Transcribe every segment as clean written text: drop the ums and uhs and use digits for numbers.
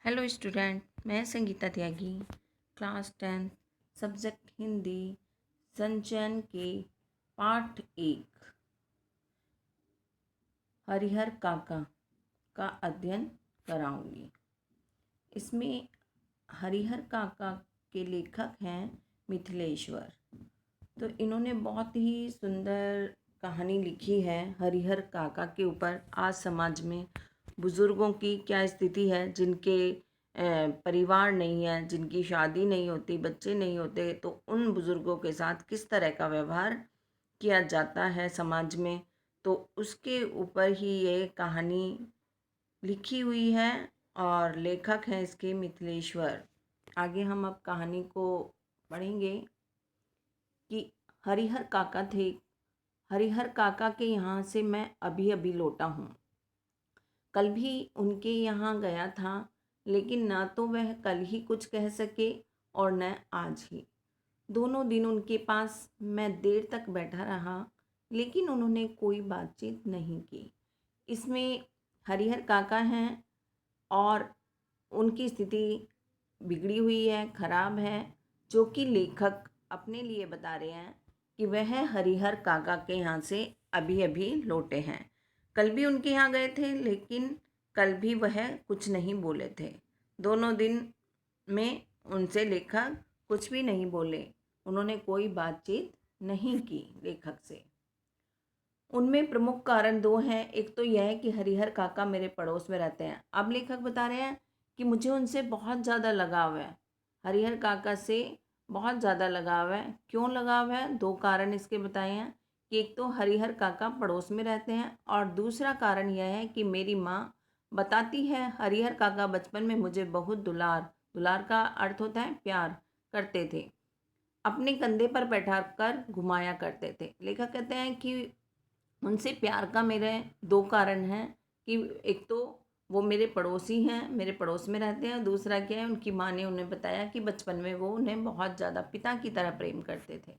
Hello student, मैं संगीता त्यागी class 10 subject Hindi संचयन के पाठ 1 हरिहर काका का अध्ययन कराऊंगी। इसमें हरिहर काका के लेखक हैं मिथिलेश्वर। तो इन्होंने बहुत ही सुंदर कहानी लिखी है हरिहर काका के ऊपर। आज समाज में बुज़ुर्गों की क्या स्थिति है, जिनके परिवार नहीं है, जिनकी शादी नहीं होती, बच्चे नहीं होते, तो उन बुज़ुर्गों के साथ किस तरह का व्यवहार किया जाता है समाज में, तो उसके ऊपर ही ये कहानी लिखी हुई है और लेखक हैं इसके मिथिलेश्वर। आगे हम अब कहानी को पढ़ेंगे कि हरिहर काका थे। हरिहर काका के यहाँ से मैं अभी अभी लौटा हूँ। कल भी उनके यहाँ गया था, लेकिन ना तो वह कल ही कुछ कह सके और न आज ही। दोनों दिन उनके पास मैं देर तक बैठा रहा, लेकिन उन्होंने कोई बातचीत नहीं की। इसमें हरिहर काका हैं और उनकी स्थिति बिगड़ी हुई है, खराब है, जो कि लेखक अपने लिए बता रहे हैं कि वह हरिहर काका के यहाँ से अभी अभी लौटे हैं। कल भी उनके यहाँ गए थे, लेकिन कल भी वह कुछ नहीं बोले थे। दोनों दिन में उनसे लेखक कुछ भी नहीं बोले, उन्होंने कोई बातचीत नहीं की लेखक से। उनमें प्रमुख कारण दो हैं। एक तो यह है कि हरिहर काका मेरे पड़ोस में रहते हैं। अब लेखक बता रहे हैं कि मुझे उनसे बहुत ज़्यादा लगाव है, हरिहर काका से बहुत ज़्यादा लगाव है। क्यों लगाव है? दो कारण इसके बताए हैं कि एक तो हरिहर काका पड़ोस में रहते हैं, और दूसरा कारण यह है कि मेरी माँ बताती है हरिहर काका बचपन में मुझे बहुत दुलार, दुलार का अर्थ होता है प्यार, करते थे, अपने कंधे पर बैठा कर घुमाया करते थे। लेखक कहते हैं कि उनसे प्यार का मेरे दो कारण हैं कि एक तो वो मेरे पड़ोसी हैं, मेरे पड़ोस में रहते हैं, दूसरा क्या है, उनकी माँ ने उन्हें बताया कि बचपन में वो उन्हें बहुत ज़्यादा पिता की तरह प्रेम करते थे।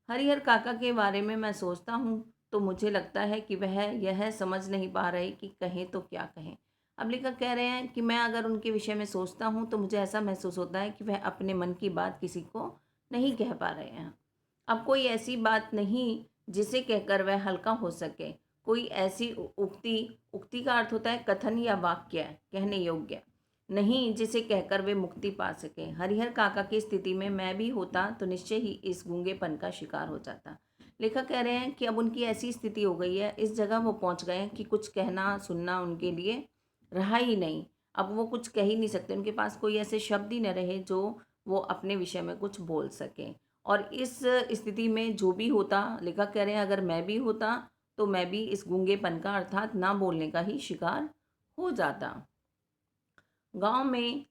हरिहर काका के बारे में मैं सोचता हूँ तो मुझे लगता है कि वह यह समझ नहीं पा रहे कि कहें तो क्या कहें। अब लेखक कह रहे हैं कि मैं अगर उनके विषय में सोचता हूँ तो मुझे ऐसा महसूस होता है कि वह अपने मन की बात किसी को नहीं कह पा रहे हैं। अब कोई ऐसी बात नहीं जिसे कहकर वह हल्का हो सके। कोई ऐसी उक्ति, उक्ति का अर्थ होता है कथन या वाक्य, कहने योग्य, नहीं जिसे कहकर वे मुक्ति पा सके। हरिहर काका की स्थिति में मैं भी होता तो निश्चय ही इस गूंगेपन का शिकार हो जाता। लेखक कह रहे हैं कि अब उनकी ऐसी स्थिति हो गई है, इस जगह वो पहुंच गए हैं कि कुछ कहना सुनना उनके लिए रहा ही नहीं। अब वो कुछ कह ही नहीं सकते, उनके पास कोई ऐसे शब्द ही न रहे जो वो अपने विषय में कुछ बोल सकें। और इस स्थिति में जो भी होता, लेखक कह रहे हैं अगर मैं भी होता तो मैं भी इस गूंगेपन का अर्थात ना बोलने का ही शिकार हो जाता। गांव में,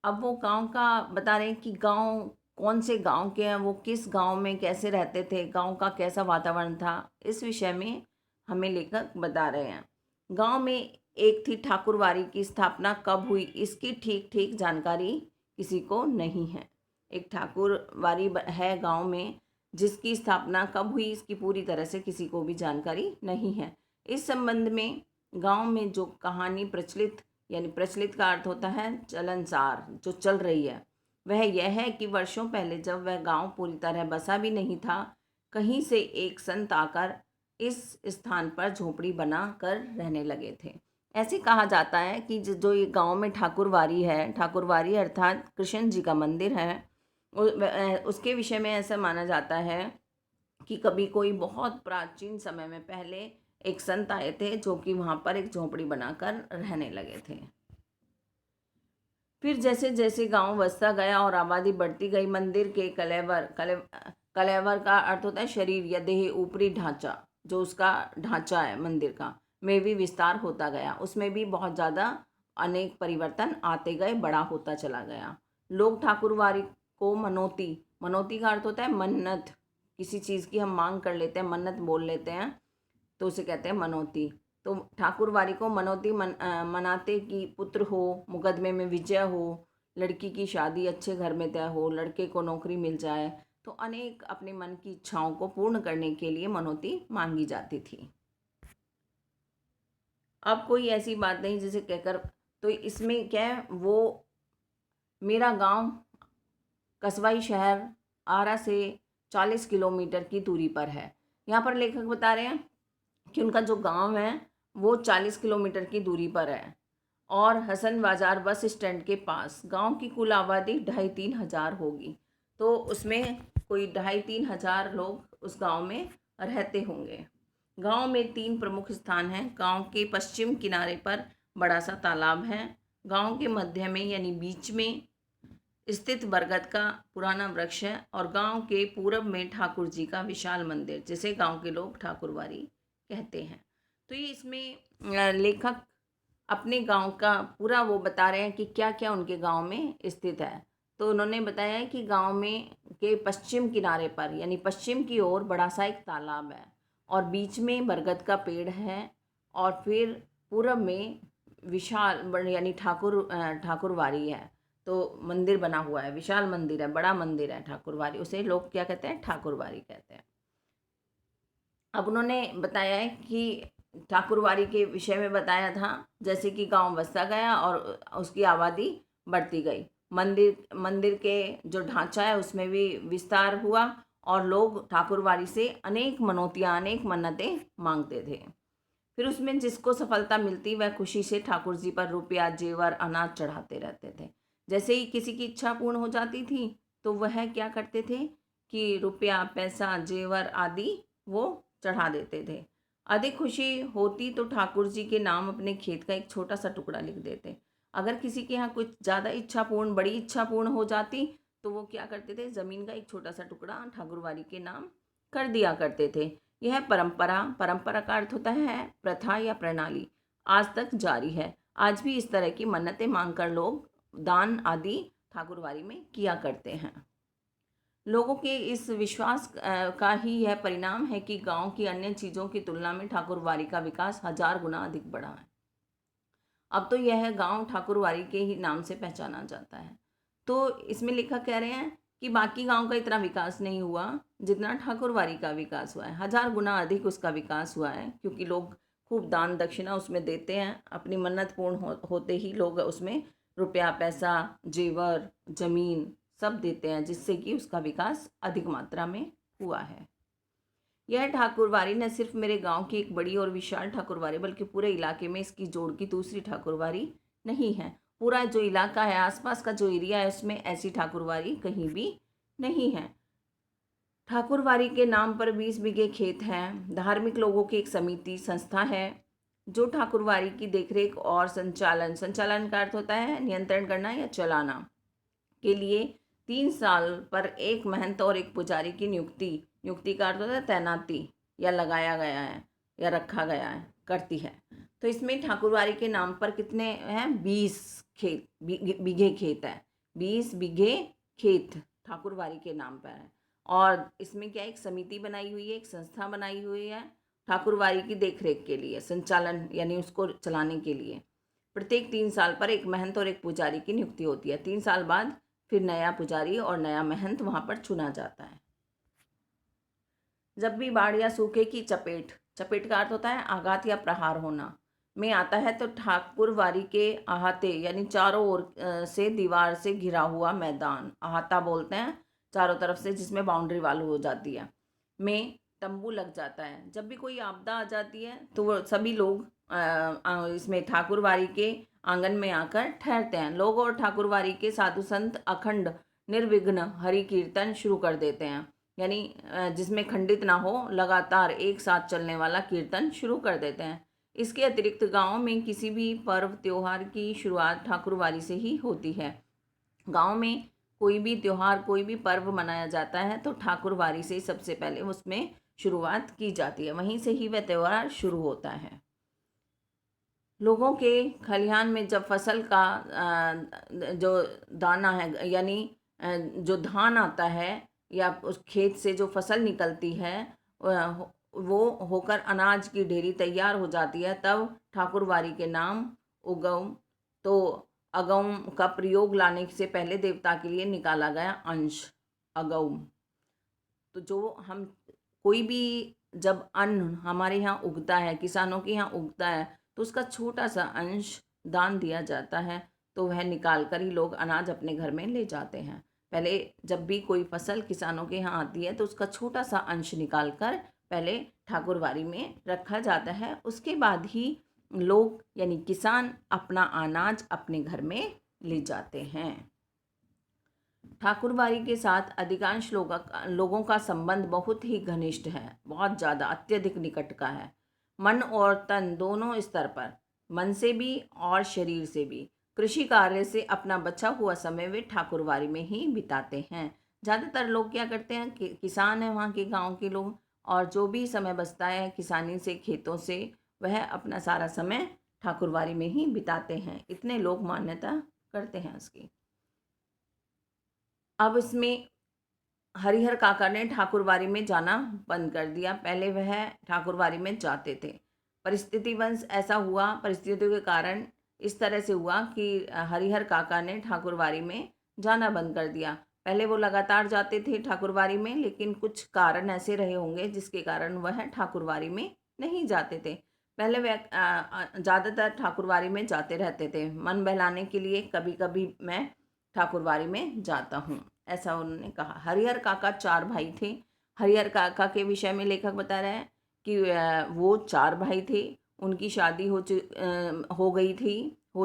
अब वो गांव का बता रहे हैं कि गांव कौन से गांव के हैं, वो किस गांव में कैसे रहते थे, गांव का कैसा वातावरण था, इस विषय में हमें लेखक बता रहे हैं। गांव में एक थी ठाकुरवाड़ी की स्थापना कब हुई, इसकी ठीक ठीक जानकारी किसी को नहीं है। एक ठाकुरवाड़ी है गांव में, जिसकी स्थापना कब हुई इसकी पूरी तरह से किसी को भी जानकारी नहीं है। इस संबंध में गांव में जो कहानी प्रचलित, यानी प्रचलित का अर्थ होता है चलनसार, जो चल रही है, वह यह है कि वर्षों पहले जब वह गांव पूरी तरह बसा भी नहीं था, कहीं से एक संत आकर इस स्थान पर झोपड़ी बना कर रहने लगे थे। ऐसे कहा जाता है कि जो ये गांव में ठाकुरवाड़ी है, ठाकुरवाड़ी अर्थात कृष्ण जी का मंदिर है, उसके विषय में ऐसा माना जाता है कि कभी कोई बहुत प्राचीन समय में पहले एक संत आए थे जो कि वहाँ पर एक झोंपड़ी बनाकर रहने लगे थे। फिर जैसे जैसे गांव बसता गया और आबादी बढ़ती गई, मंदिर के कलेवर का अर्थ होता है शरीर या देह, ऊपरी ढांचा, जो उसका ढांचा है मंदिर का, में भी विस्तार होता गया। उसमें भी बहुत ज़्यादा अनेक परिवर्तन आते गए, बड़ा होता चला गया। लोग ठाकुरवाड़ी को मनौती, मनौती का अर्थ होता है मन्नत, किसी चीज़ की हम मांग कर लेते हैं, मन्नत बोल लेते हैं, तो उसे कहते हैं मनौती। तो ठाकुरवाड़ी को मनौती मनाते कि पुत्र हो, मुकदमे में विजय हो, लड़की की शादी अच्छे घर में तय हो, लड़के को नौकरी मिल जाए, तो अनेक अपने मन की इच्छाओं को पूर्ण करने के लिए मनौती मांगी जाती थी। अब कोई ऐसी बात नहीं जिसे कहकर तो इसमें क्या है, वो मेरा गांव कस्बाई शहर आरा से 40 किलोमीटर की दूरी पर है। यहाँ पर लेखक बता रहे हैं कि उनका जो गांव है वो 40 किलोमीटर की दूरी पर है और हसन बाजार बस स्टैंड के पास। गांव की कुल आबादी 2,500-3,000 होगी। तो उसमें कोई 2,500-3,000 लोग उस गांव में रहते होंगे। गांव में 3 प्रमुख स्थान हैं। गांव के पश्चिम किनारे पर बड़ा सा तालाब है। गांव के मध्य में यानी बीच में स्थित बरगद का पुराना वृक्ष है और गांव के पूरब में ठाकुर जी का विशाल मंदिर, जिसे गांव के लोग ठाकुरवाड़ी कहते हैं। तो ये इसमें लेखक अपने गांव का पूरा वो बता रहे हैं कि क्या क्या उनके गांव में स्थित है। तो उन्होंने बताया है कि गांव में के पश्चिम किनारे पर यानी पश्चिम की ओर बड़ा सा एक तालाब है और बीच में बरगद का पेड़ है और फिर पूरब में विशाल यानी ठाकुरवाड़ी है। तो मंदिर बना हुआ है, विशाल मंदिर है, बड़ा मंदिर है ठाकुरवाड़ी, उसे लोग क्या कहते हैं, ठाकुरवाड़ी कहते हैं। अब उन्होंने बताया है कि ठाकुरवाड़ी के विषय में बताया था जैसे कि गांव बसता गया और उसकी आबादी बढ़ती गई। मंदिर के जो ढांचा है उसमें भी विस्तार हुआ और लोग ठाकुरवाड़ी से अनेक मनौतियाँ, अनेक मन्नतें मांगते थे। फिर उसमें जिसको सफलता मिलती वह खुशी से ठाकुर जी पर रुपया, जेवर, अनाज चढ़ाते रहते थे। जैसे ही किसी की इच्छा पूर्ण हो जाती थी तो वह क्या करते थे कि रुपया, पैसा, जेवर आदि वो चढ़ा देते थे। अधिक खुशी होती तो ठाकुर जी के नाम अपने खेत का एक छोटा सा टुकड़ा लिख देते। अगर किसी के यहाँ कुछ ज़्यादा इच्छा पूर्ण, बड़ी इच्छा पूर्ण हो जाती तो वो क्या करते थे, ज़मीन का एक छोटा सा टुकड़ा ठाकुरवाड़ी के नाम कर दिया करते थे। यह परंपरा का अर्थ होता है प्रथा या प्रणाली, आज तक जारी है। आज भी इस तरह की मन्नतें मांगकर लोग दान आदि ठाकुरवाड़ी में किया करते हैं। लोगों के इस विश्वास का ही यह परिणाम है कि गांव की अन्य चीज़ों की तुलना में ठाकुरवाड़ी का विकास 1000 गुना अधिक बढ़ा है। अब तो यह गांव ठाकुरवाड़ी के ही नाम से पहचाना जाता है। तो इसमें लेखक कह रहे हैं कि बाकी गांव का इतना विकास नहीं हुआ जितना ठाकुरवाड़ी का विकास हुआ है। 1000 गुना अधिक उसका विकास हुआ है क्योंकि लोग खूब दान दक्षिणा उसमें देते हैं। अपनी मन्नत पूर्ण होते ही लोग उसमें रुपया, पैसा, जेवर, जमीन सब देते हैं, जिससे कि उसका विकास अधिक मात्रा में हुआ है। यह ठाकुरवाड़ी न सिर्फ मेरे गांव की एक बड़ी और विशाल ठाकुरवाड़ी बल्कि पूरे इलाके में इसकी जोड़ की दूसरी ठाकुरवाड़ी नहीं है। पूरा जो इलाका है, आसपास का जो एरिया है, उसमें ऐसी ठाकुरवाड़ी कहीं भी नहीं है। ठाकुरवाड़ी के नाम पर 20 बीघे खेत हैं। धार्मिक लोगों की एक समिति संस्था है जो ठाकुरवाड़ी की देखरेख और संचालन का अर्थ होता है नियंत्रण करना या चलाना के लिए 3 साल पर एक महंत और एक पुजारी की नियुक्ति का अर्थ होता है तैनाती या लगाया गया है या रखा गया है, करती है। तो इसमें ठाकुरवाड़ी के नाम पर कितने हैं, 20 बीघे खेत है। 20 बीघे खेत ठाकुरवाड़ी के नाम पर है और इसमें क्या एक समिति बनाई हुई है, एक संस्था बनाई हुई है ठाकुरवाड़ी की देखरेख के लिए, संचालन यानी उसको चलाने के लिए। प्रत्येक 3 साल पर एक महंत और एक पुजारी की नियुक्ति होती है। 3 साल बाद फिर नया पुजारी और नया महंत वहाँ पर चुना जाता है। जब भी बाढ़ या सूखे की चपेट का अर्थ होता है आघात या प्रहार होना में आता है तो ठाकुरवाड़ी के अहाते यानी चारों ओर से दीवार से घिरा हुआ मैदान, अहाता बोलते हैं चारों तरफ से जिसमें बाउंड्री वाल हो जाती है, में तंबू लग जाता है। जब भी कोई आपदा आ जाती है तो वो सभी लोग इसमें ठाकुरवाड़ी के आंगन में आकर ठहरते हैं। लोग और ठाकुरवाड़ी के साधु संत अखंड निर्विघ्न हरि कीर्तन शुरू कर देते हैं, यानी जिसमें खंडित ना हो, लगातार एक साथ चलने वाला कीर्तन शुरू कर देते हैं। इसके अतिरिक्त गांव में किसी भी पर्व त्योहार की शुरुआत ठाकुरवाड़ी से ही होती है। गांव में कोई भी त्योहार, कोई भी पर्व मनाया जाता है तो ठाकुरवाड़ी से सबसे पहले उसमें शुरुआत की जाती है, वहीं से ही वह त्यौहार शुरू होता है। लोगों के खलिहान में जब फसल का जो दाना है यानी जो धान आता है या उस खेत से जो फसल निकलती है वो होकर अनाज की ढेरी तैयार हो जाती है, तब ठाकुरवाड़ी के नाम उगम तो अगम का प्रयोग लाने से पहले देवता के लिए निकाला गया अंश अगम। तो जो हम कोई भी जब अन्न हमारे यहाँ उगता है, किसानों के यहाँ उगता है, तो उसका छोटा सा अंश दान दिया जाता है तो वह निकाल कर ही लोग अनाज अपने घर में ले जाते हैं। पहले जब भी कोई फसल किसानों के यहाँ आती है तो उसका छोटा सा अंश निकाल कर पहले ठाकुरबाड़ी में रखा जाता है, उसके बाद ही लोग यानी किसान अपना अनाज अपने घर में ले जाते हैं। ठाकुरबाड़ी के साथ अधिकांश लोगों का संबंध बहुत ही घनिष्ठ है, बहुत ज़्यादा अत्यधिक निकट का है। मन और तन दोनों स्तर पर, मन से भी और शरीर से भी। कृषि कार्य से अपना बचा हुआ समय वे ठाकुरबाड़ी में ही बिताते हैं। ज़्यादातर लोग क्या करते हैं कि किसान हैं वहाँ के गांव के लोग, और जो भी समय बचता है किसानी से, खेतों से, वह अपना सारा समय ठाकुरबाड़ी में ही बिताते हैं। इतने लोग मान्यता करते हैं उसकी। अब इसमें हरिहर काका ने ठाकुरबाड़ी में जाना बंद कर दिया। पहले वह ठाकुरबाड़ी में जाते थे। परिस्थितिवश ऐसा हुआ, परिस्थितियों के कारण इस तरह से हुआ कि हरिहर काका ने ठाकुरबाड़ी में जाना बंद कर दिया। पहले वो लगातार जाते थे ठाकुरबाड़ी में, लेकिन कुछ कारण ऐसे रहे होंगे जिसके कारण वह ठाकुरबाड़ी में नहीं जाते थे। पहले वह ज़्यादातर ठाकुरबाड़ी में जाते रहते थे। मन बहलाने के लिए कभी कभी मैं ठाकुरबाड़ी में जाता हूँ, ऐसा उन्होंने कहा। हरिहर काका 4 भाई थे। हरिहर काका के विषय में लेखक बता रहे हैं कि वो 4 भाई थे। उनकी शादी हो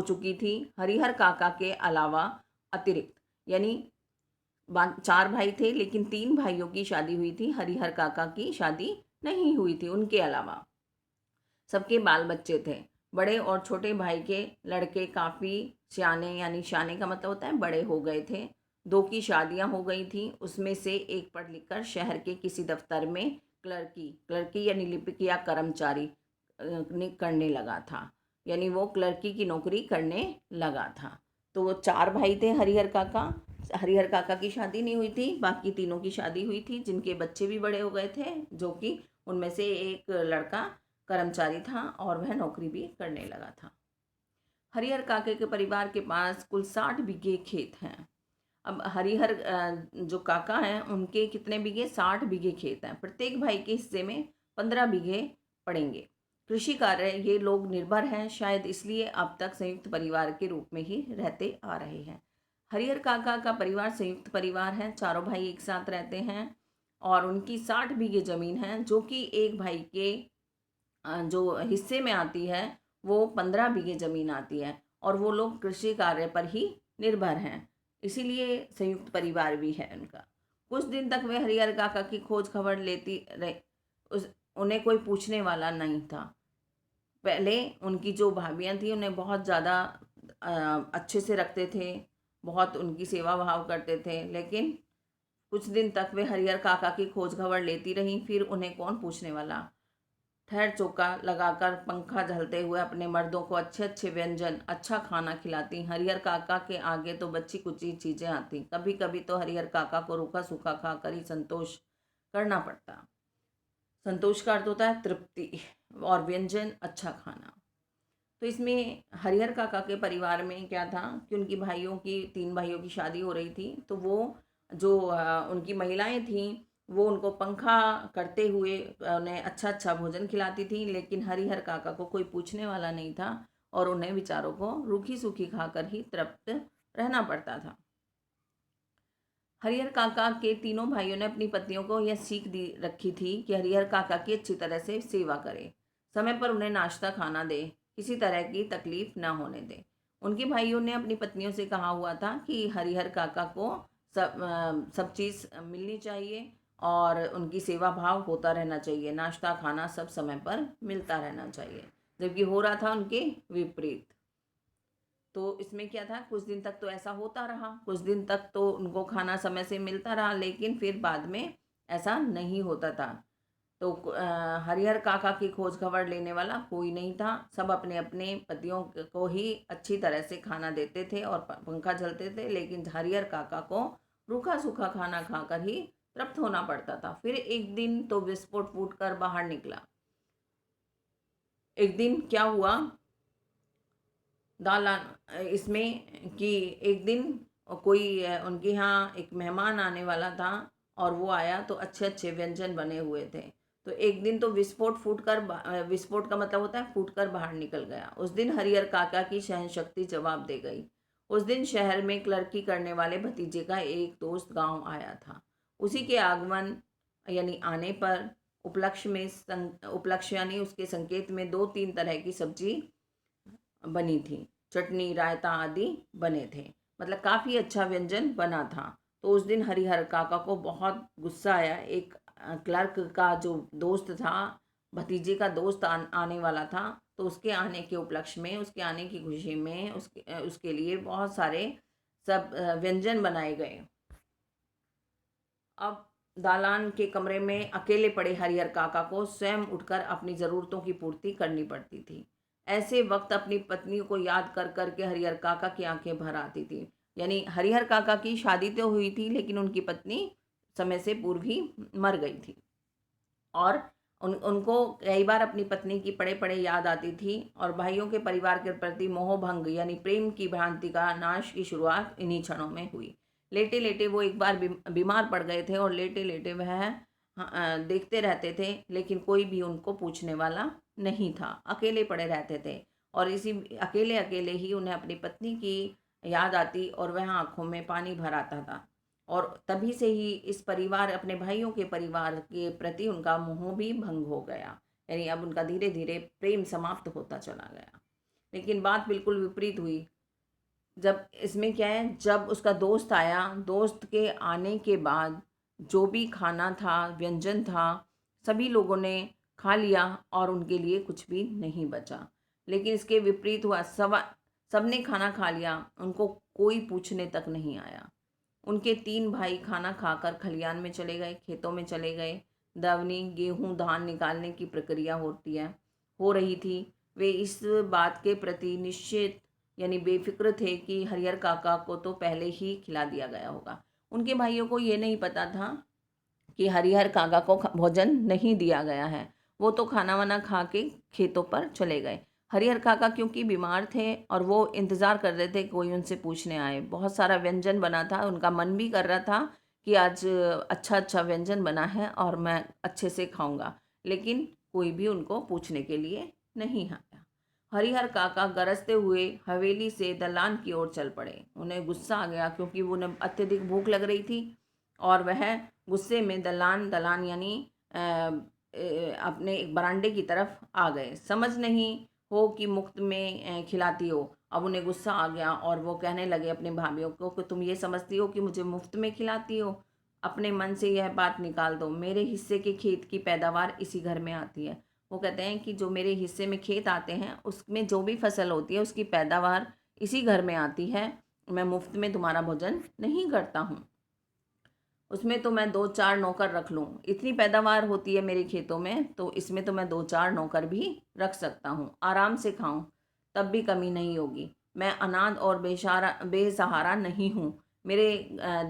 चुकी थी। हरिहर काका के अलावा अतिरिक्त यानी 4 भाई थे, लेकिन 3 भाइयों की शादी हुई थी। हरिहर काका की शादी नहीं हुई थी। उनके अलावा सबके बाल बच्चे थे। बड़े और छोटे भाई के लड़के काफ़ी सियाने, यानी सियाने का मतलब होता है बड़े, हो गए थे। 2 की शादियां हो गई थी। उसमें से एक पढ़ लिख कर शहर के किसी दफ्तर में क्लर्की यानी लिपिक या कर्मचारी करने लगा था, यानी वो क्लर्की की नौकरी करने लगा था। तो वो 4 भाई थे हरिहर काका। हरिहर काका की शादी नहीं हुई थी, बाकी तीनों की शादी हुई थी, जिनके बच्चे भी बड़े हो गए थे, जो कि उनमें से एक लड़का कर्मचारी था और वह नौकरी भी करने लगा था। हरिहर काके के परिवार के पास कुल 60 बीघे खेत हैं। अब हरिहर जो काका हैं उनके कितने बीघे? 60 बीघे खेत हैं। प्रत्येक भाई के हिस्से में 15 बीघे पड़ेंगे। कृषि कार्य ये लोग निर्भर हैं, शायद इसलिए अब तक संयुक्त परिवार के रूप में ही रहते आ रहे हैं। हरिहर काका का परिवार संयुक्त परिवार है। चारों भाई एक साथ रहते हैं और उनकी 60 बीघे जमीन है, जो कि एक भाई के जो हिस्से में आती है वो 15 बीघे जमीन आती है, और वो लोग कृषि कार्य पर ही निर्भर हैं, इसीलिए संयुक्त परिवार भी है उनका। कुछ दिन तक वे हरिहर काका की खोज खबर लेती रहे। उन्हें कोई पूछने वाला नहीं था। पहले उनकी जो भाभियाँ थी उन्हें बहुत ज़्यादा अच्छे से रखते थे, बहुत उनकी सेवा भाव करते थे, लेकिन कुछ दिन तक वे हरिहर काका की खोज खबर लेती रहीं। फिर उन्हें कौन पूछने वाला। ठहर चौका लगाकर पंखा झलते हुए अपने मर्दों को अच्छे अच्छे व्यंजन, अच्छा खाना खिलाती। हरिहर काका के आगे तो बच्ची कुची चीज़ें आती। कभी कभी तो हरिहर काका को रूखा सूखा खाकर ही संतोष करना पड़ता। संतोष का अर्थ होता है तृप्ति, और व्यंजन अच्छा खाना। तो इसमें हरिहर काका के परिवार में क्या था कि उनकी भाइयों की 3 भाइयों की शादी हो रही थी, तो वो जो उनकी महिलाएं थीं वो उनको पंखा करते हुए उन्हें अच्छा अच्छा भोजन खिलाती थी, लेकिन हरिहर काका को कोई पूछने वाला नहीं था और उन्हें बेचारों को रूखी सूखी खाकर ही तृप्त रहना पड़ता था। हरिहर काका के तीनों भाइयों ने अपनी पत्नियों को यह सीख दी रखी थी कि हरिहर काका की अच्छी तरह से सेवा करें, समय पर उन्हें नाश्ता खाना दे, किसी तरह की तकलीफ न होने दे। उनके भाइयों ने अपनी पत्नियों से कहा हुआ था कि हरिहर काका को सब चीज़ मिलनी चाहिए और उनकी सेवा भाव होता रहना चाहिए, नाश्ता खाना सब समय पर मिलता रहना चाहिए, जबकि हो रहा था उनके विपरीत। तो इसमें क्या था, कुछ दिन तक तो ऐसा होता रहा, कुछ दिन तक तो उनको खाना समय से मिलता रहा, लेकिन फिर बाद में ऐसा नहीं होता था। तो हरिहर काका की खोज खबर लेने वाला कोई नहीं था। सब अपने अपने पतियों को ही अच्छी तरह से खाना देते थे और पंखा झलते थे, लेकिन हरिहर काका को रूखा सूखा खाना खाकर ही तृप्त होना पड़ता था। फिर एक दिन तो विस्फोट फूट कर बाहर निकला। एक दिन क्या हुआ दालान इसमें कि एक दिन कोई उनके यहाँ एक मेहमान आने वाला था और वो आया तो अच्छे अच्छे व्यंजन बने हुए थे। तो एक दिन तो विस्फोट का मतलब होता है फूटकर बाहर निकल गया। उस दिन हरिहर काका की सहनशक्ति जवाब दे गई। उस दिन शहर में क्लर्की करने वाले भतीजे का एक दोस्त गांव आया था। उसी के आगमन यानी आने पर उपलक्ष्य यानी उसके संकेत में 2-3 तरह की सब्जी बनी थी। चटनी, रायता आदि बने थे। मतलब काफ़ी अच्छा व्यंजन बना था। तो उस दिन हरिहर काका को बहुत गुस्सा आया। एक क्लर्क का जो दोस्त था, भतीजे का दोस्त आने वाला था, तो उसके आने के उपलक्ष्य में, उसके आने की खुशी में उसके लिए बहुत सारे सब व्यंजन बनाए गए। अब दालान के कमरे में अकेले पड़े हरिहर काका को स्वयं उठकर अपनी ज़रूरतों की पूर्ति करनी पड़ती थी। ऐसे वक्त अपनी पत्नी को याद कर कर के हरिहर काका की आंखें भर आती थी। यानी हरिहर काका की शादी तो हुई थी, लेकिन उनकी पत्नी समय से पूर्व ही मर गई थी। और उनको कई बार अपनी पत्नी की पड़े पड़े याद आती थी, और भाइयों के परिवार के प्रति मोहभंग यानी प्रेम की भ्रांति का नाश की शुरुआत इन्हीं क्षणों में हुई। लेटे लेटे वो एक बार बीमार पड़ गए थे, और लेटे लेटे वह देखते रहते थे, लेकिन कोई भी उनको पूछने वाला नहीं था। अकेले पड़े रहते थे, और इसी अकेले अकेले ही उन्हें अपनी पत्नी की याद आती, और वह आंखों में पानी भर आता था। और तभी से ही इस परिवार अपने भाइयों के परिवार के प्रति उनका मोह भी भंग हो गया। यानी अब उनका धीरे धीरे प्रेम समाप्त होता चला गया। लेकिन बात बिल्कुल विपरीत हुई। जब इसमें क्या है, जब उसका दोस्त आया, दोस्त के आने के बाद जो भी खाना था, व्यंजन था, सभी लोगों ने खा लिया, और उनके लिए कुछ भी नहीं बचा। लेकिन इसके विपरीत हुआ, सबने खाना खा लिया, उनको कोई पूछने तक नहीं आया। उनके 3 भाई खाना खाकर खलियान में चले गए, खेतों में चले गए। दवनी, गेहूं, धान निकालने की प्रक्रिया हो रही थी। वे इस बात के प्रति निश्चित यानी बेफिक्र थे कि हरिहर काका को तो पहले ही खिला दिया गया होगा। उनके भाइयों को ये नहीं पता था कि हरिहर काका को भोजन नहीं दिया गया है। वो तो खाना वाना खा के खेतों पर चले गए। हरिहर काका क्योंकि बीमार थे, और वो इंतज़ार कर रहे थे कोई उनसे पूछने आए। बहुत सारा व्यंजन बना था, उनका मन भी कर रहा था कि आज अच्छा अच्छा व्यंजन बना है और मैं अच्छे से खाऊंगा, लेकिन कोई भी उनको पूछने के लिए नहीं आया। हरिहर काका गरजते हुए हवेली से दलान की ओर चल पड़े। उन्हें गुस्सा आ गया, क्योंकि उन्हें अत्यधिक भूख लग रही थी, और वह गुस्से में दलान दलान यानी अपने एक बरामदे की तरफ आ गए। समझ नहीं हो कि मुफ्त में खिलाती हो। अब उन्हें गुस्सा आ गया, और वो कहने लगे अपने भाभीियों को कि तुम ये समझती हो कि मुझे मुफ्त में खिलाती हो? अपने मन से यह बात निकाल दो। मेरे हिस्से के खेत की पैदावार इसी घर में आती है। वो कहते हैं कि जो मेरे हिस्से में खेत आते हैं, उसमें जो भी फसल होती है उसकी पैदावार इसी घर में आती है। मैं मुफ्त में तुम्हारा भोजन नहीं करता हूँ। उसमें तो मैं 2-4 नौकर रख लूँ। इतनी पैदावार होती है मेरे खेतों में, तो इसमें तो मैं 2-4 नौकर भी रख सकता हूँ। आराम से खाऊं, तब भी कमी नहीं होगी। मैं अनाथ और बेसहारा नहीं हूँ। मेरे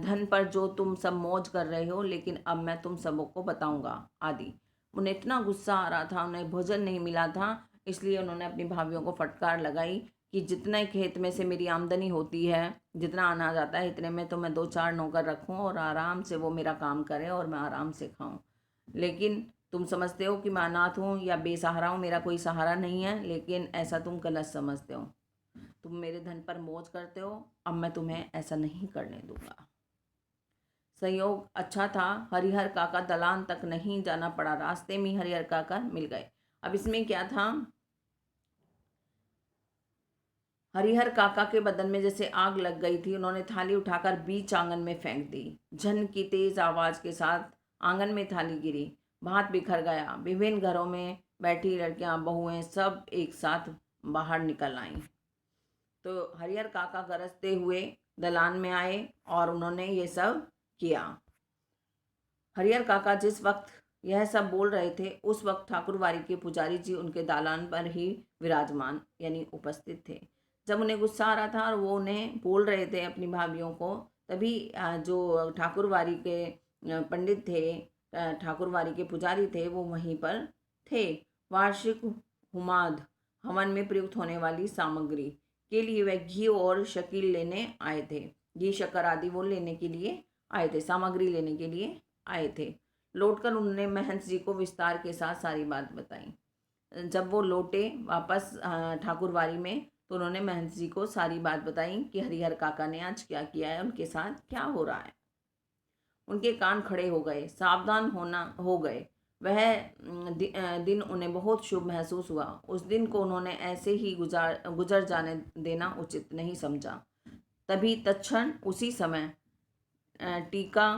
धन पर जो तुम सब मौज कर रहे हो, लेकिन अब मैं तुम सबों को बताऊंगा आदि। उन्हें इतना गुस्सा आ रहा था, उन्हें भोजन नहीं मिला था, इसलिए उन्होंने अपनी भाभीियों को फटकार लगाई कि जितने खेत में से मेरी आमदनी होती है, जितना अनाज आता है, इतने में तो मैं 2-4 नौकर रखूं, और आराम से वो मेरा काम करें और मैं आराम से खाऊं। लेकिन तुम समझते हो कि मैं अनाथ हूँ या बेसहारा हूँ, मेरा कोई सहारा नहीं है, लेकिन ऐसा तुम गलत समझते हो। तुम मेरे धन पर मौज करते हो, अब मैं तुम्हें ऐसा नहीं करने दूंगा। संयोग अच्छा था, हरिहर काका दलान तक नहीं जाना पड़ा, रास्ते में हरिहर काका मिल गए। अब इसमें क्या था, हरिहर काका के बदन में जैसे आग लग गई थी। उन्होंने थाली उठाकर बीच आंगन में फेंक दी। झन की तेज आवाज के साथ आंगन में थाली गिरी। भात बिखर गया। विभिन्न घरों में बैठी लड़कियां, बहुएं सब एक साथ बाहर निकल आईं। तो हरिहर काका गरजते हुए दलान में आए, और उन्होंने ये सब किया। हरिहर काका जिस वक्त यह सब बोल रहे थे, उस वक्त ठाकुरवाड़ी के पुजारी जी उनके दालान पर ही विराजमान यानी उपस्थित थे। जब उन्हें गुस्सा आ रहा था और वो उन्हें बोल रहे थे अपनी भाभीियों को, तभी जो ठाकुरवाड़ी के पंडित थे, ठाकुरवाड़ी के पुजारी थे, वो वहीं पर थे। वार्षिक हुमाद हवन में प्रयुक्त होने वाली सामग्री के लिए वह घी और शकील लेने आए थे। घी, शक्कर आदि वो लेने के लिए आए थे, सामग्री लेने के लिए आए थे। लौटकर उन्होंने महंत जी को विस्तार के साथ सारी बात बताई। जब वो लौटे वापस ठाकुरवाड़ी में, तो उन्होंने महंत जी को सारी बात बताई कि हरिहर काका ने आज क्या किया है, उनके साथ क्या हो रहा है। उनके कान खड़े हो गए, सावधान होना हो गए। वह दिन उन्हें बहुत शुभ महसूस हुआ। उस दिन को उन्होंने ऐसे ही गुजर जाने देना उचित नहीं समझा। तभी तत्क्षण उसी समय टीका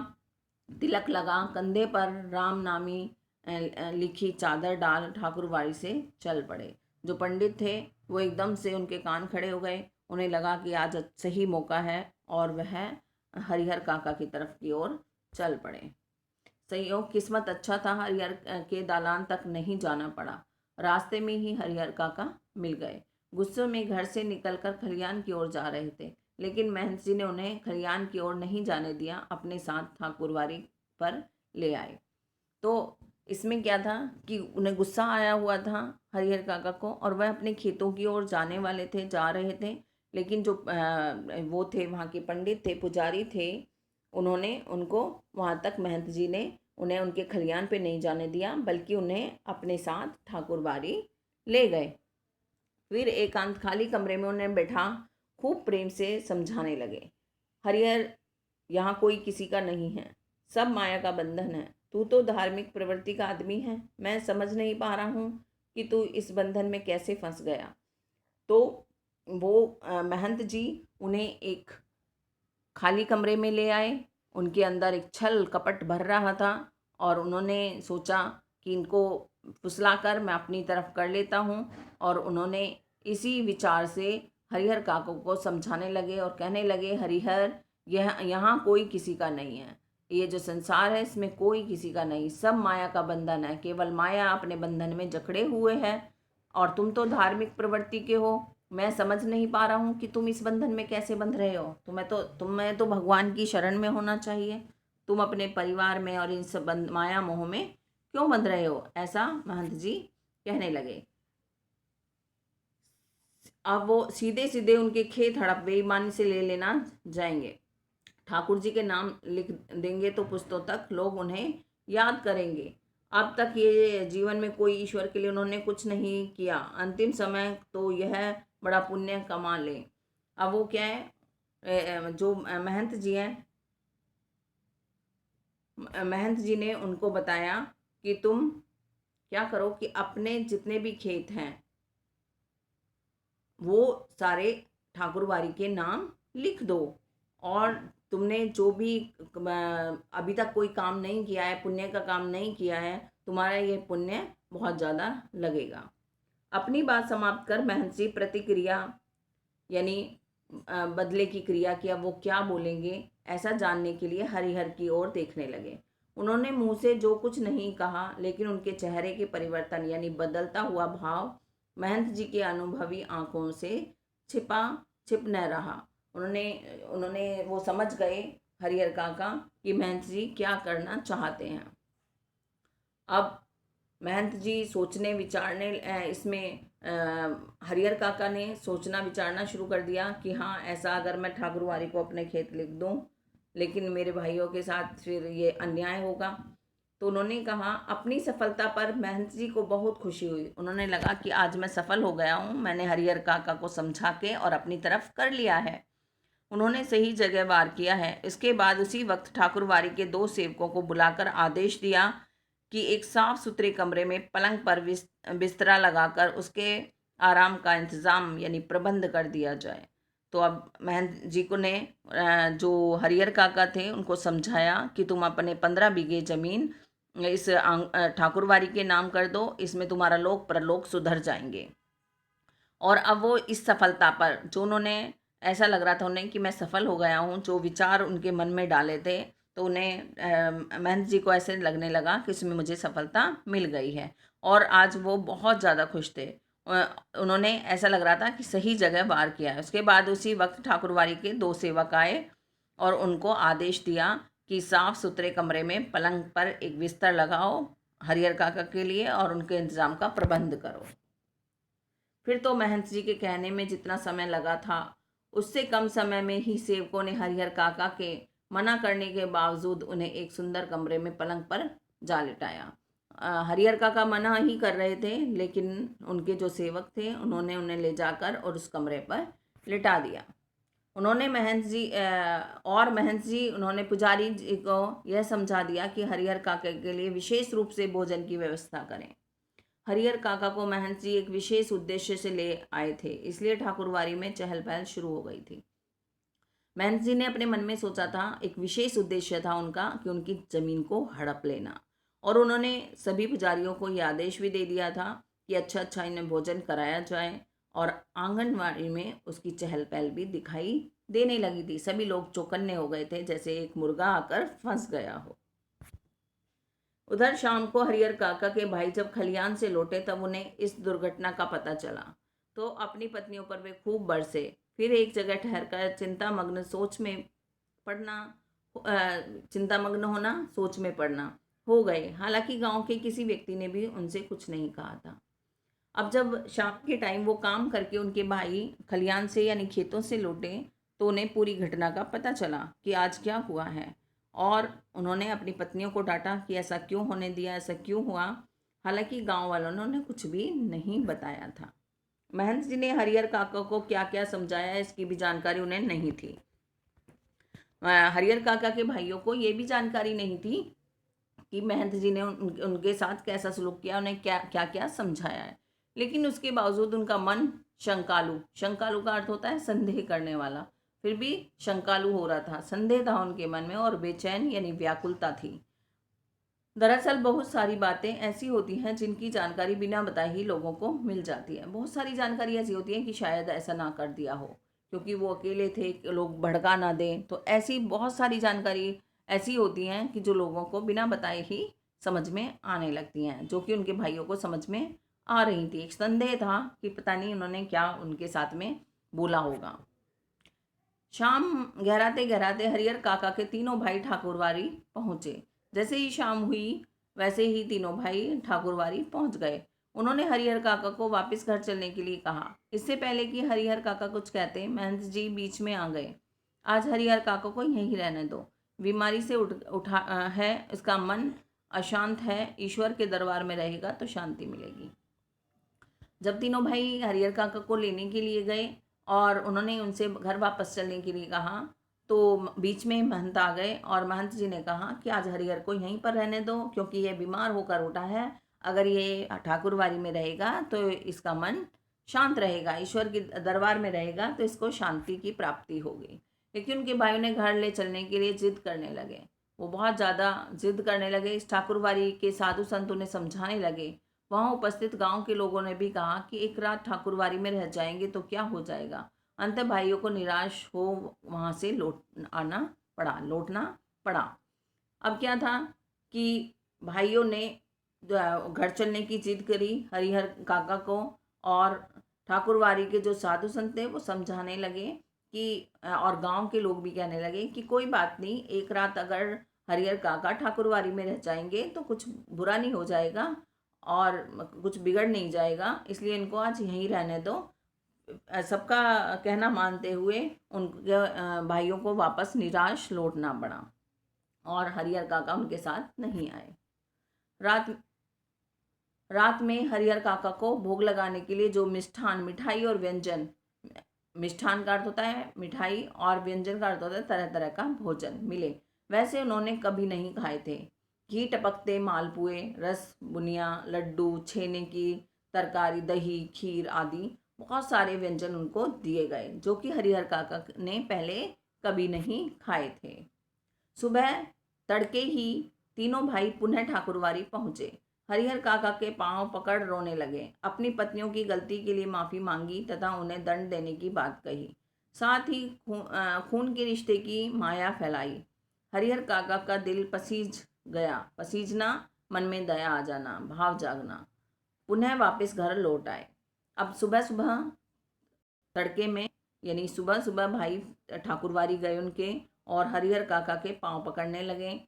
तिलक लगा, कंधे पर राम नामी लिखी चादर डाल ठाकुरवाड़ी से चल पड़े। जो पंडित थे वो एकदम से उनके कान खड़े हो गए। उन्हें लगा कि आज सही मौका है और वह हरिहर काका की तरफ की ओर चल पड़े। संयोग किस्मत अच्छा था, हरिहर के दालान तक नहीं जाना पड़ा। रास्ते में ही हरिहर काका मिल गए। गुस्से में घर से निकलकर खलियान की ओर जा रहे थे, लेकिन महंत जी ने उन्हें खलियान की ओर नहीं जाने दिया, अपने साथ ठाकुरवाड़ी पर ले आए। तो इसमें क्या था कि उन्हें गुस्सा आया हुआ था हरिहर काका को, और वह अपने खेतों की ओर जाने वाले थे, जा रहे थे। लेकिन जो वो थे, वहाँ के पंडित थे, पुजारी थे, उन्होंने उनको वहाँ तक, महंत जी ने उन्हें उनके खलियान पे नहीं जाने दिया, बल्कि उन्हें अपने साथ ठाकुरवाड़ी ले गए। फिर एकांत खाली कमरे में उन्हें बैठा खूब प्रेम से समझाने लगे, हरिहर, यहाँ कोई किसी का नहीं है, सब माया का बंधन है। तू तो धार्मिक प्रवृत्ति का आदमी है, मैं समझ नहीं पा रहा हूँ कि तू इस बंधन में कैसे फंस गया। तो वो महंत जी उन्हें एक खाली कमरे में ले आए। उनके अंदर एक छल कपट भर रहा था, और उन्होंने सोचा कि इनको फुसलाकर मैं अपनी तरफ कर लेता हूँ। और उन्होंने इसी विचार से हरिहर काका को समझाने लगे और कहने लगे, हरिहर, यह यहाँ कोई किसी का नहीं है। ये जो संसार है इसमें कोई किसी का नहीं, सब माया का बंधन है। केवल माया अपने बंधन में जकड़े हुए है, और तुम तो धार्मिक प्रवृत्ति के हो। मैं समझ नहीं पा रहा हूँ कि तुम इस बंधन में कैसे बंध रहे हो। तुम्हें तो भगवान की शरण में होना चाहिए। तुम अपने परिवार में और इन सब माया मोह में क्यों बंध रहे हो, ऐसा महंत जी कहने लगे। अब वो सीधे सीधे उनके खेत हड़प बेईमानी से ले लेना जाएंगे। ठाकुर जी के नाम लिख देंगे तो पुस्तकों तक लोग उन्हें याद करेंगे। अब तक ये जीवन में कोई ईश्वर के लिए उन्होंने कुछ नहीं किया, अंतिम समय तो यह बड़ा पुण्य कमा लें। अब वो क्या है, जो महंत जी हैं, महंत जी ने उनको बताया कि तुम क्या करो कि अपने जितने भी खेत हैं वो सारे ठाकुरवाड़ी के नाम लिख दो, और तुमने जो भी अभी तक कोई काम नहीं किया है, पुण्य का काम नहीं किया है, तुम्हारा ये पुण्य बहुत ज़्यादा लगेगा। अपनी बात समाप्त कर महंत जी प्रतिक्रिया यानी बदले की क्रिया की, अब वो क्या बोलेंगे ऐसा जानने के लिए हरिहर की ओर देखने लगे। उन्होंने मुंह से जो कुछ नहीं कहा, लेकिन उनके चेहरे के परिवर्तन यानी बदलता हुआ भाव महंत जी के अनुभवी आंखों से छिप न रहा। उन्होंने उन्होंने वो समझ गए हरिहर काका कि महंत जी क्या करना चाहते हैं। अब महंत जी सोचने विचारने इसमें हरिहर काका ने सोचना विचारना शुरू कर दिया कि हाँ, ऐसा अगर मैं ठाकुरवाड़ी को अपने खेत लिख दूँ, लेकिन मेरे भाइयों के साथ फिर ये अन्याय होगा। तो उन्होंने कहा, अपनी सफलता पर महंत जी को बहुत खुशी हुई। उन्होंने लगा कि आज मैं सफल हो गया हूँ, मैंने हरिहर काका को समझा के और अपनी तरफ कर लिया है, उन्होंने सही जगह वार किया है। इसके बाद उसी वक्त ठाकुरवाड़ी के 2 सेवकों को बुलाकर आदेश दिया कि एक साफ सुथरे कमरे में पलंग पर बिस्तरा लगाकर उसके आराम का इंतज़ाम यानी प्रबंध कर दिया जाए। तो अब महंत जी को ने जो हरिहर काका थे उनको समझाया कि तुम अपने 15 बीघे ज़मीन इस ठाकुरवाड़ी के नाम कर दो, इसमें तुम्हारा लोक परलोक सुधर जाएंगे। और अब वो इस सफलता पर, जो उन्होंने ऐसा लग रहा था उन्हें कि मैं सफल हो गया हूँ, जो विचार उनके मन में डाले थे, तो उन्हें महंत जी को ऐसे लगने लगा कि इसमें मुझे सफलता मिल गई है, और आज वो बहुत ज़्यादा खुश थे। उन्होंने ऐसा लग रहा था कि सही जगह वार किया है। उसके बाद उसी वक्त ठाकुरवाड़ी के 2 सेवक आए और उनको आदेश दिया कि साफ सुथरे कमरे में पलंग पर एक बिस्तर लगाओ हरिहर काका के लिए और उनके इंतज़ाम का प्रबंध करो। फिर तो महंत जी के कहने में जितना समय लगा था, उससे कम समय में ही सेवकों ने हरिहर काका के मना करने के बावजूद उन्हें एक सुंदर कमरे में पलंग पर जा लिटाया। हरिहर काका मना ही कर रहे थे, लेकिन उनके जो सेवक थे उन्होंने उन्हें ले जाकर और उस कमरे पर लिटा दिया। उन्होंने महंत जी उन्होंने पुजारी जी को यह समझा दिया कि हरिहर काका के लिए विशेष रूप से भोजन की व्यवस्था करें। हरिहर काका को महंत जी एक विशेष उद्देश्य से ले आए थे, इसलिए ठाकुरवाड़ी में चहल पहल शुरू हो गई थी। महंत जी ने अपने मन में सोचा था, एक विशेष उद्देश्य था उनका कि उनकी जमीन को हड़प लेना, और उन्होंने सभी पुजारियों को यह आदेश भी दे दिया था कि अच्छा अच्छा इन्हें भोजन कराया जाए। और आंगनवाड़ी में उसकी चहल पहल भी दिखाई देने लगी थी। सभी लोग चौकन्ने हो गए थे, जैसे एक मुर्गा आकर फंस गया हो। उधर शाम को हरिहर काका के भाई जब खलियान से लौटे तब उन्हें इस दुर्घटना का पता चला, तो अपनी पत्नियों पर वे खूब बरसे। फिर एक जगह ठहरकर चिंतामग्न होना, सोच में पड़ना हो गए। हालांकि गांव के किसी व्यक्ति ने भी उनसे कुछ नहीं कहा था। अब जब शाम के टाइम वो काम करके उनके भाई खलियान से यानी खेतों से लौटे, तो उन्हें पूरी घटना का पता चला कि आज क्या हुआ है, और उन्होंने अपनी पत्नियों को डांटा कि ऐसा क्यों होने दिया, ऐसा क्यों हुआ। हालांकि गांव वालों ने उन्हें कुछ भी नहीं बताया था। महंत जी ने हरिहर काका को क्या क्या समझाया, इसकी भी जानकारी उन्हें नहीं थी। हरिहर काका के भाइयों को ये भी जानकारी नहीं थी कि महंत जी ने उनके साथ कैसा सलूक किया, उन्हें क्या क्या क्या समझाया है। लेकिन उसके बावजूद उनका मन शंकालु, शंकालु का अर्थ होता है संदेह करने वाला, फिर भी शंकालु हो रहा था, संदेह था उनके मन में, और बेचैन यानी व्याकुलता थी। दरअसल बहुत सारी बातें ऐसी होती हैं जिनकी जानकारी बिना बताए ही लोगों को मिल जाती है। बहुत सारी जानकारी ऐसी होती है कि शायद ऐसा ना कर दिया हो, क्योंकि वो अकेले थे, लोग भड़का ना दें। तो ऐसी बहुत सारी जानकारी ऐसी होती हैं कि जो लोगों को बिना बताए ही समझ में आने लगती हैं, जो कि उनके भाइयों को समझ में आ रही थी। एक संदेह था कि पता नहीं उन्होंने क्या उनके साथ में बोला होगा। शाम गहराते गहराते हरिहर काका के तीनों भाई ठाकुरवाड़ी पहुंचे। जैसे ही शाम हुई वैसे ही तीनों भाई ठाकुरवाड़ी पहुंच गए। उन्होंने हरिहर काका को वापस घर चलने के लिए कहा। इससे पहले कि हरिहर काका कुछ कहते, महंत जी बीच में आ गए। आज हरिहर काका को यहीं रहने दो, बीमारी से उठा है, इसका मन अशांत है, ईश्वर के दरबार में रहेगा तो शांति मिलेगी। जब तीनों भाई हरिहर काका को लेने के लिए गए और उन्होंने उनसे घर वापस चलने के लिए कहा, तो बीच में महंत आ गए और महंत जी ने कहा कि आज हरिहर को यहीं पर रहने दो, क्योंकि ये बीमार होकर उठा है। अगर ये ठाकुरवाड़ी में रहेगा तो इसका मन शांत रहेगा, ईश्वर के दरबार में रहेगा तो इसको शांति की प्राप्ति होगी। लेकिन उनके भाइयों ने घर ले चलने के लिए जिद करने लगे। वो बहुत ज़्यादा जिद करने लगे। इस ठाकुरवाड़ी के साधु संत उन्हें समझाने लगे। वहां उपस्थित गांव के लोगों ने भी कहा कि एक रात ठाकुरवाड़ी में रह जाएंगे तो क्या हो जाएगा। अंत भाइयों को निराश हो वहां से लौटना पड़ा। अब क्या था कि भाइयों ने घर चलने की जिद करी हरिहर काका को, और ठाकुरवाड़ी के जो साधु संत थे वो समझाने लगे कि, और गांव के लोग भी कहने लगे कि कोई बात नहीं, एक रात अगर हरिहर काका ठाकुरवाड़ी में रह जाएंगे तो कुछ बुरा नहीं हो जाएगा और कुछ बिगड़ नहीं जाएगा, इसलिए इनको आज यहीं रहने दो। सबका कहना मानते हुए उनके भाइयों को वापस निराश लौटना पड़ा और हरिहर काका उनके साथ नहीं आए। रात में हरिहर काका को भोग लगाने के लिए जो मिठाई और व्यंजन, मिष्ठान का अर्थ होता है मिठाई और व्यंजन का अर्थ होता है तरह तरह का भोजन, मिले, वैसे उन्होंने कभी नहीं खाए थे। घी टपकते मालपुए, रस बुनिया, लड्डू, छेने की तरकारी, दही, खीर आदि बहुत सारे व्यंजन उनको दिए गए, जो कि हरिहर काका ने पहले कभी नहीं खाए थे। सुबह तड़के ही तीनों भाई पुनः ठाकुरवाड़ी पहुंचे। हरिहर काका के पांव पकड़ रोने लगे, अपनी पत्नियों की गलती के लिए माफ़ी मांगी तथा उन्हें दंड देने की बात कही। साथ ही खून के रिश्ते की माया फैलाई। हरिहर काका का दिल पसीज गया। पसीजना, मन में दया आ जाना, भाव जागना। पुनः वापस घर लौट आए। अब सुबह सुबह तड़के में यानी सुबह सुबह भाई ठाकुरवाड़ी गए उनके, और हरिहर काका के पांव पकड़ने लगे,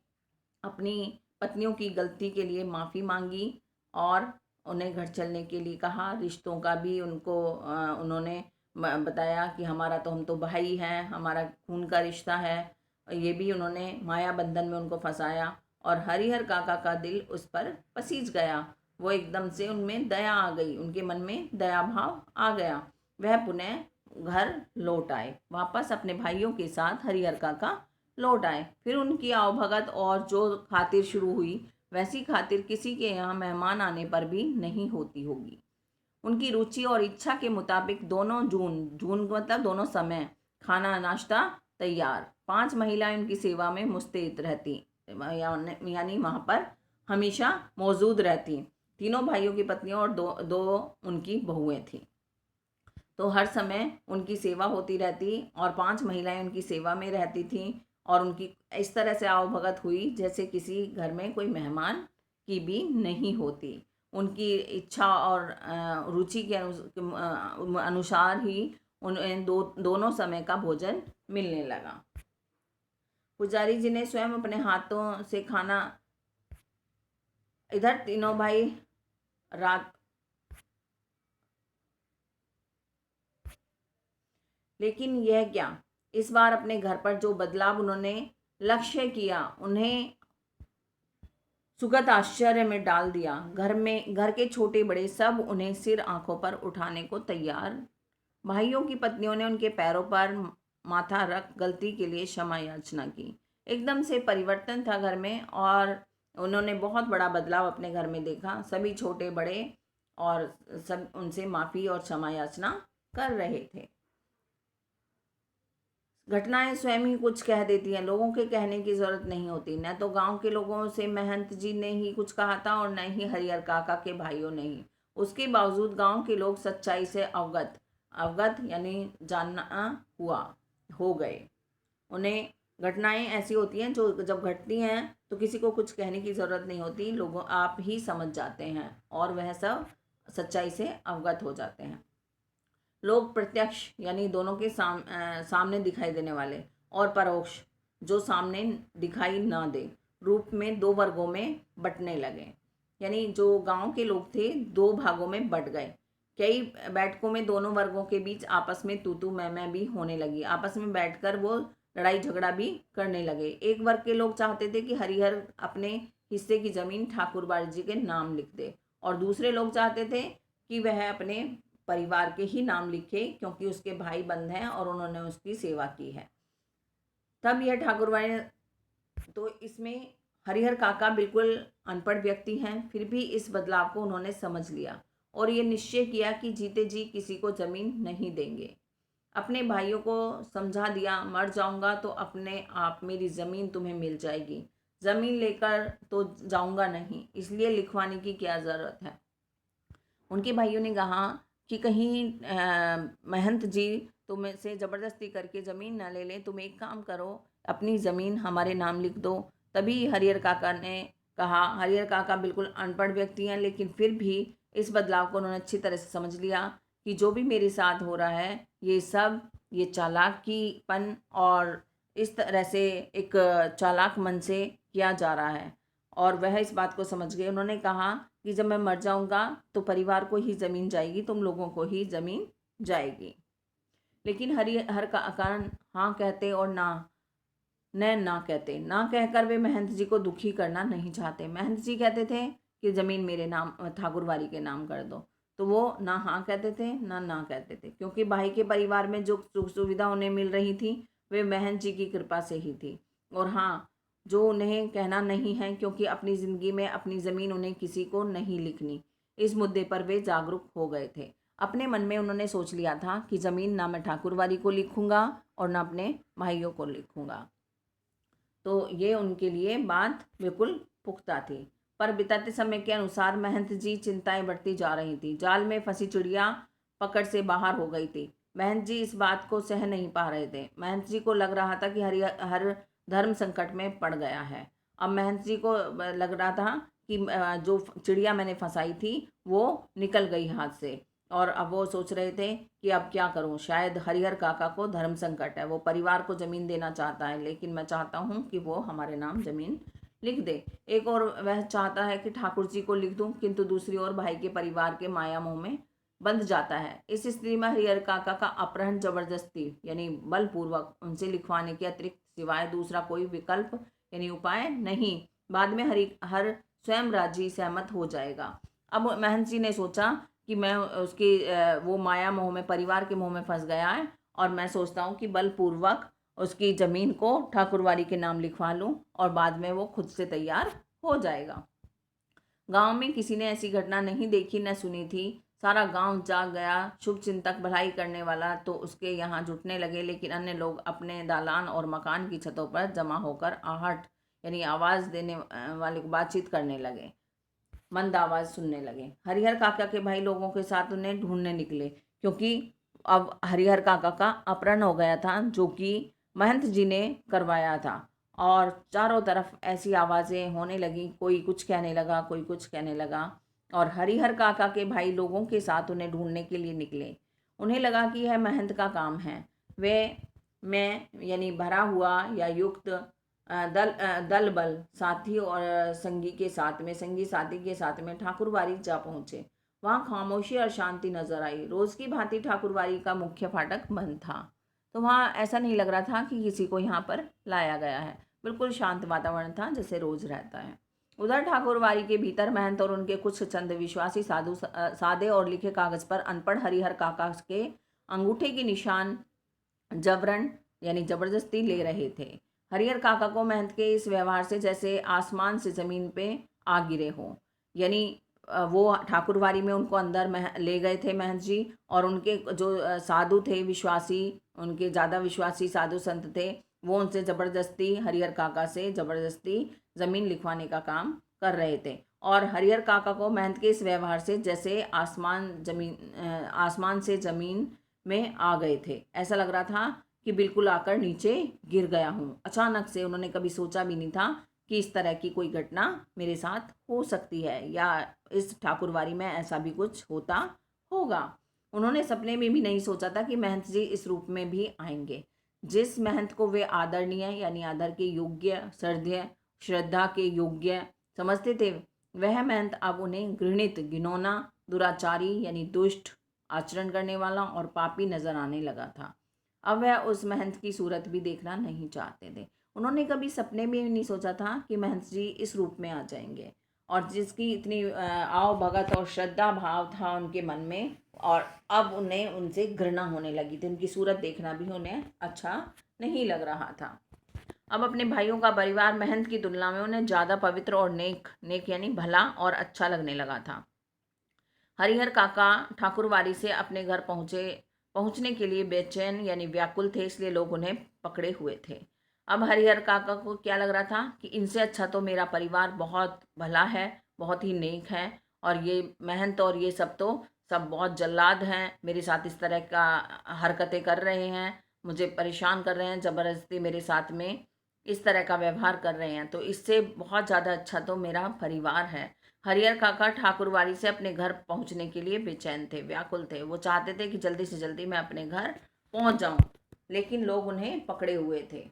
अपनी पत्नियों की गलती के लिए माफ़ी मांगी और उन्हें घर चलने के लिए कहा। रिश्तों का भी उनको उन्होंने बताया कि हम तो भाई हैं, हमारा खून का रिश्ता है, ये भी उन्होंने माया बंधन में उनको फंसाया। और हरिहर काका का दिल उस पर पसीज गया। वो एकदम से उनमें दया आ गई, उनके मन में दया भाव आ गया। वह पुनः घर लौट आए, वापस अपने भाइयों के साथ हरिहर काका लौट आए। फिर उनकी आवभगत और जो खातिर शुरू हुई, वैसी खातिर किसी के यहाँ मेहमान आने पर भी नहीं होती होगी। उनकी रुचि और इच्छा के मुताबिक दोनों जून जून मतलब दोनों समय खाना नाश्ता तैयार। 5 महिलाएं उनकी सेवा में मुस्तैद रहती, यानी वहाँ पर हमेशा मौजूद रहती। तीनों भाइयों की पत्नियां और दो दो उनकी बहुएं थीं। तो हर समय उनकी सेवा होती रहती और 5 महिलाएं उनकी सेवा में रहती थीं और उनकी इस तरह से आवभगत हुई जैसे किसी घर में कोई मेहमान की भी नहीं होती। उनकी इच्छा और रुचि के अनुसार ही उन दोनों समय का भोजन मिलने लगा। पुजारी जी ने स्वयं अपने हाथों से खाना, इधर तीनों भाई रात, लेकिन यह क्या, इस बार अपने घर पर जो बदलाव उन्होंने लक्ष्य किया उन्हें सुखद आश्चर्य में डाल दिया। घर के छोटे बड़े सब उन्हें सिर आंखों पर उठाने को तैयार। भाइयों की पत्नियों ने उनके पैरों पर माथा रख गलती के लिए क्षमा याचना की। एकदम से परिवर्तन था घर में और उन्होंने बहुत बड़ा बदलाव अपने घर में देखा। सभी छोटे बड़े और सब उनसे माफ़ी और क्षमा याचना कर रहे थे। घटनाएं स्वयं ही कुछ कह देती हैं, लोगों के कहने की ज़रूरत नहीं होती। न तो गांव के लोगों से महंत जी ने ही कुछ कहा था और न ही हरिहर काका के भाइयों ने ही। उसके बावजूद गांव के लोग सच्चाई से अवगत अवगत यानी जानना हुआ हो गए। उन्हें घटनाएं ऐसी होती हैं जो जब घटती हैं तो किसी को कुछ कहने की ज़रूरत नहीं होती, लोगों आप ही समझ जाते हैं और वह सब सच्चाई से अवगत हो जाते हैं। लोग प्रत्यक्ष यानी दोनों के सामने दिखाई देने वाले और परोक्ष जो सामने दिखाई ना दे रूप में 2 वर्गों में बंटने लगे। यानी जो गांव के लोग थे 2 भागों में बंट गए। कई बैठकों में दोनों वर्गों के बीच आपस में तू मैं भी होने लगी। आपस में बैठकर वो लड़ाई झगड़ा भी करने लगे। एक वर्ग के लोग चाहते थे कि हरिहर अपने हिस्से की जमीन ठाकुरबाड़ी जी के नाम लिख दे और दूसरे लोग चाहते थे कि वह अपने परिवार के ही नाम लिखे क्योंकि उसके भाई बंद हैं और उन्होंने उसकी सेवा की है। तब यह ठाकुरबाड़ी, तो इसमें हरिहर काका बिल्कुल अनपढ़ व्यक्ति हैं, फिर भी इस बदलाव को उन्होंने समझ लिया और ये निश्चय किया कि जीते जी किसी को जमीन नहीं देंगे। अपने भाइयों को समझा दिया, मर जाऊंगा तो अपने आप मेरी ज़मीन तुम्हें मिल जाएगी, ज़मीन लेकर तो जाऊंगा नहीं, इसलिए लिखवाने की क्या ज़रूरत है। उनके भाइयों ने कहा कि कहीं महंत जी तुम से ज़बरदस्ती करके ज़मीन ना ले लें, तुम एक काम करो, अपनी ज़मीन हमारे नाम लिख दो। तभी हरिहर काका ने कहा, हरिहर काका बिल्कुल अनपढ़ व्यक्ति हैं लेकिन फिर भी इस बदलाव को उन्होंने अच्छी तरह से समझ लिया कि जो भी मेरे साथ हो रहा है ये सब ये चालाकीपन और इस तरह से एक चालाक मन से किया जा रहा है और वह इस बात को समझ गए। उन्होंने कहा कि जब मैं मर जाऊंगा तो परिवार को ही ज़मीन जाएगी, तुम लोगों को ही ज़मीन जाएगी। लेकिन हर का कारण हाँ कहते और ना कहते। ना कहकर वे महंत जी को दुखी करना नहीं चाहते। महंत जी कहते थे कि ज़मीन मेरे नाम ठाकुरबाड़ी के नाम कर दो, तो वो ना हाँ कहते थे ना कहते थे, क्योंकि भाई के परिवार में जो सुख सुविधा उन्हें मिल रही थी वे महंत जी की कृपा से ही थी। और हाँ, जो उन्हें कहना नहीं है क्योंकि अपनी ज़िंदगी में अपनी ज़मीन उन्हें किसी को नहीं लिखनी, इस मुद्दे पर वे जागरूक हो गए थे। अपने मन में उन्होंने सोच लिया था कि ज़मीन ना मैं ठाकुरबाड़ी को लिखूंगा और ना अपने भाइयों को लिखूंगा। तो ये उनके लिए बात बिल्कुल पुख्ता थी। पर बिताते समय के अनुसार महंत जी चिंताएं बढ़ती जा रही थी। जाल में फंसी चिड़िया पकड़ से बाहर हो गई थी। महंत जी इस बात को सह नहीं पा रहे थे। महंत जी को लग रहा था कि हर धर्म संकट में पड़ गया है। अब महंत जी को लग रहा था कि जो चिड़िया मैंने फंसाई थी वो निकल गई हाथ से और अब वो सोच रहे थे कि अब क्या करूं, शायद हरिहर काका को धर्म संकट है, वो परिवार को ज़मीन देना चाहता है लेकिन मैं चाहता हूं कि वो हमारे नाम ज़मीन लिख दे। एक और वह चाहता है कि ठाकुर जी को लिख दूं, किंतु दूसरी ओर भाई के परिवार के माया मोह में बंध जाता है। इस स्थिति में हरिहर काका का अपहरण जबरदस्ती यानी बलपूर्वक उनसे लिखवाने के अतिरिक्त सिवाय दूसरा कोई विकल्प यानी उपाय नहीं। बाद में हर स्वयं राजी सहमत हो जाएगा। अब महंत जी ने सोचा कि मैं उसकी वो माया मोह में, परिवार के मोह में फंस गया है, और मैं सोचता हूँ कि बलपूर्वक उसकी ज़मीन को ठाकुरवाड़ी के नाम लिखवा लूँ और बाद में वो खुद से तैयार हो जाएगा। गांव में किसी ने ऐसी घटना नहीं देखी न सुनी थी। सारा गांव जाग गया। शुभ चिंतक भलाई करने वाला तो उसके यहाँ जुटने लगे, लेकिन अन्य लोग अपने दालान और मकान की छतों पर जमा होकर आहट यानी आवाज़ देने वाले को बातचीत करने लगे, मंद आवाज़ सुनने लगे। हरिहर काका के भाई लोगों के साथ उन्हें ढूंढने निकले, क्योंकि अब हरिहर काका का अपहरण हो गया था, जो कि महंत जी ने करवाया था। और चारों तरफ ऐसी आवाज़ें होने लगी, कोई कुछ कहने लगा, कोई कुछ कहने लगा, और हरिहर काका के भाई लोगों के साथ उन्हें ढूंढने के लिए निकले। उन्हें लगा कि यह महंत का काम है। वे में यानी भरा हुआ या युक्त दल बल साथी और संगी साथी के साथ में ठाकुरबाड़ी जा पहुंचे। वहां खामोशी और शांति नजर आई। रोज की भांति ठाकुरबाड़ी का मुख्य फाटक बंद था, तो वहां ऐसा नहीं लग रहा था कि किसी को यहाँ पर लाया गया है। बिल्कुल शांत वातावरण था, जैसे रोज रहता है। उधर ठाकुरबाड़ी के भीतर महंत और उनके कुछ चंद विश्वासी साधु सादे और लिखे कागज पर अनपढ़ हरिहर काका के अंगूठे के निशान जबरन यानी जबरदस्ती ले रहे थे। हरिहर काका को महंत के इस व्यवहार से जैसे आसमान से ज़मीन पे आ गिरे हों। यानी वो ठाकुरवाड़ी में उनको अंदर ले गए थे महंत जी, और उनके जो साधु थे, विश्वासी, उनके ज़्यादा विश्वासी साधु संत थे, वो उनसे ज़बरदस्ती, हरिहर काका से ज़बरदस्ती ज़मीन लिखवाने का काम कर रहे थे। और हरिहर काका को महंत के इस व्यवहार से जैसे आसमान से ज़मीन में आ गए थे। ऐसा लग रहा था कि बिल्कुल आकर नीचे गिर गया हूँ। अचानक से उन्होंने कभी सोचा भी नहीं था कि इस तरह की कोई घटना मेरे साथ हो सकती है, या इस ठाकुरवाड़ी में ऐसा भी कुछ होता होगा। उन्होंने सपने में भी नहीं सोचा था कि महंत जी इस रूप में भी आएंगे। जिस महंत को वे आदरणीय यानी आदर के योग्य, श्रद्धा के योग्य समझते थे, वह महंत अब उन्हें घृणित, घिनौना, दुराचारी यानी दुष्ट आचरण करने वाला और पापी नजर आने लगा था। अब वह उस महंत की सूरत भी देखना नहीं चाहते थे। उन्होंने कभी सपने में भी नहीं सोचा था कि महंत जी इस रूप में आ जाएंगे, और जिसकी इतनी आव भगत और श्रद्धा भाव था उनके मन में, और अब उन्हें उनसे घृणा होने लगी थी। उनकी सूरत देखना भी उन्हें अच्छा नहीं लग रहा था। अब अपने भाइयों का परिवार महंत की तुलना में उन्हें ज़्यादा पवित्र और नेक यानी भला और अच्छा लगने लगा था। हरिहर काका ठाकुरवाड़ी से अपने घर पहुंचने के लिए बेचैन यानी व्याकुल थे, इसलिए लोग उन्हें पकड़े हुए थे। अब हरिहर काका को क्या लग रहा था कि इनसे अच्छा तो मेरा परिवार बहुत भला है, बहुत ही नेक है, और ये महंत और ये सब बहुत जल्लाद हैं, मेरे साथ इस तरह का हरकतें कर रहे हैं, मुझे परेशान कर रहे हैं, ज़बरदस्ती मेरे साथ में इस तरह का व्यवहार कर रहे हैं, तो इससे बहुत ज़्यादा अच्छा तो मेरा परिवार है। हरिहर काका ठाकुरवाड़ी से अपने घर पहुंचने के लिए बेचैन थे, व्याकुल थे। वो चाहते थे कि जल्दी से जल्दी मैं अपने घर पहुंच जाऊं, लेकिन लोग उन्हें पकड़े हुए थे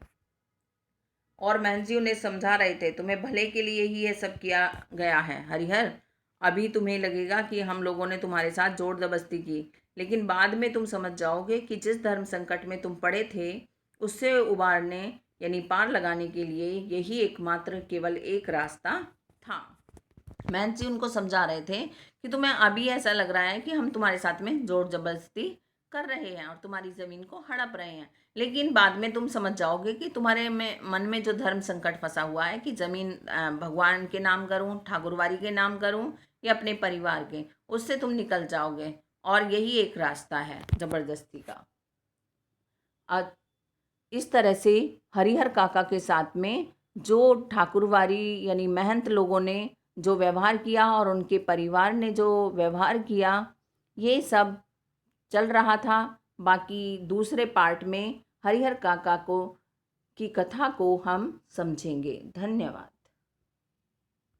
और महंत जी उन्हें समझा रहे थे, तुम्हें भले के लिए ही ये सब किया गया है हरिहर। अभी तुम्हें लगेगा कि हम लोगों ने तुम्हारे साथ जोर जबरदस्ती की, लेकिन बाद में तुम समझ जाओगे कि जिस धर्म संकट में तुम पड़े थे, उससे उबारने यानी पार लगाने के लिए यही एकमात्र केवल एक रास्ता था। महंत जी उनको समझा रहे थे कि तुम्हें अभी ऐसा लग रहा है कि हम तुम्हारे साथ में जोर जबरदस्ती कर रहे हैं और तुम्हारी ज़मीन को हड़प रहे हैं, लेकिन बाद में तुम समझ जाओगे कि तुम्हारे मन में जो धर्म संकट फंसा हुआ है कि ज़मीन भगवान के नाम करूं, ठाकुरवाड़ी के नाम करूं या अपने परिवार के, उससे तुम निकल जाओगे, और यही एक रास्ता है ज़बरदस्ती का। इस तरह से हरिहर काका के साथ में जो ठाकुरवाड़ी यानी महंत लोगों ने जो व्यवहार किया और उनके परिवार ने जो व्यवहार किया, ये सब चल रहा था। बाकी दूसरे पार्ट में हरिहर काका की कथा को हम समझेंगे। धन्यवाद।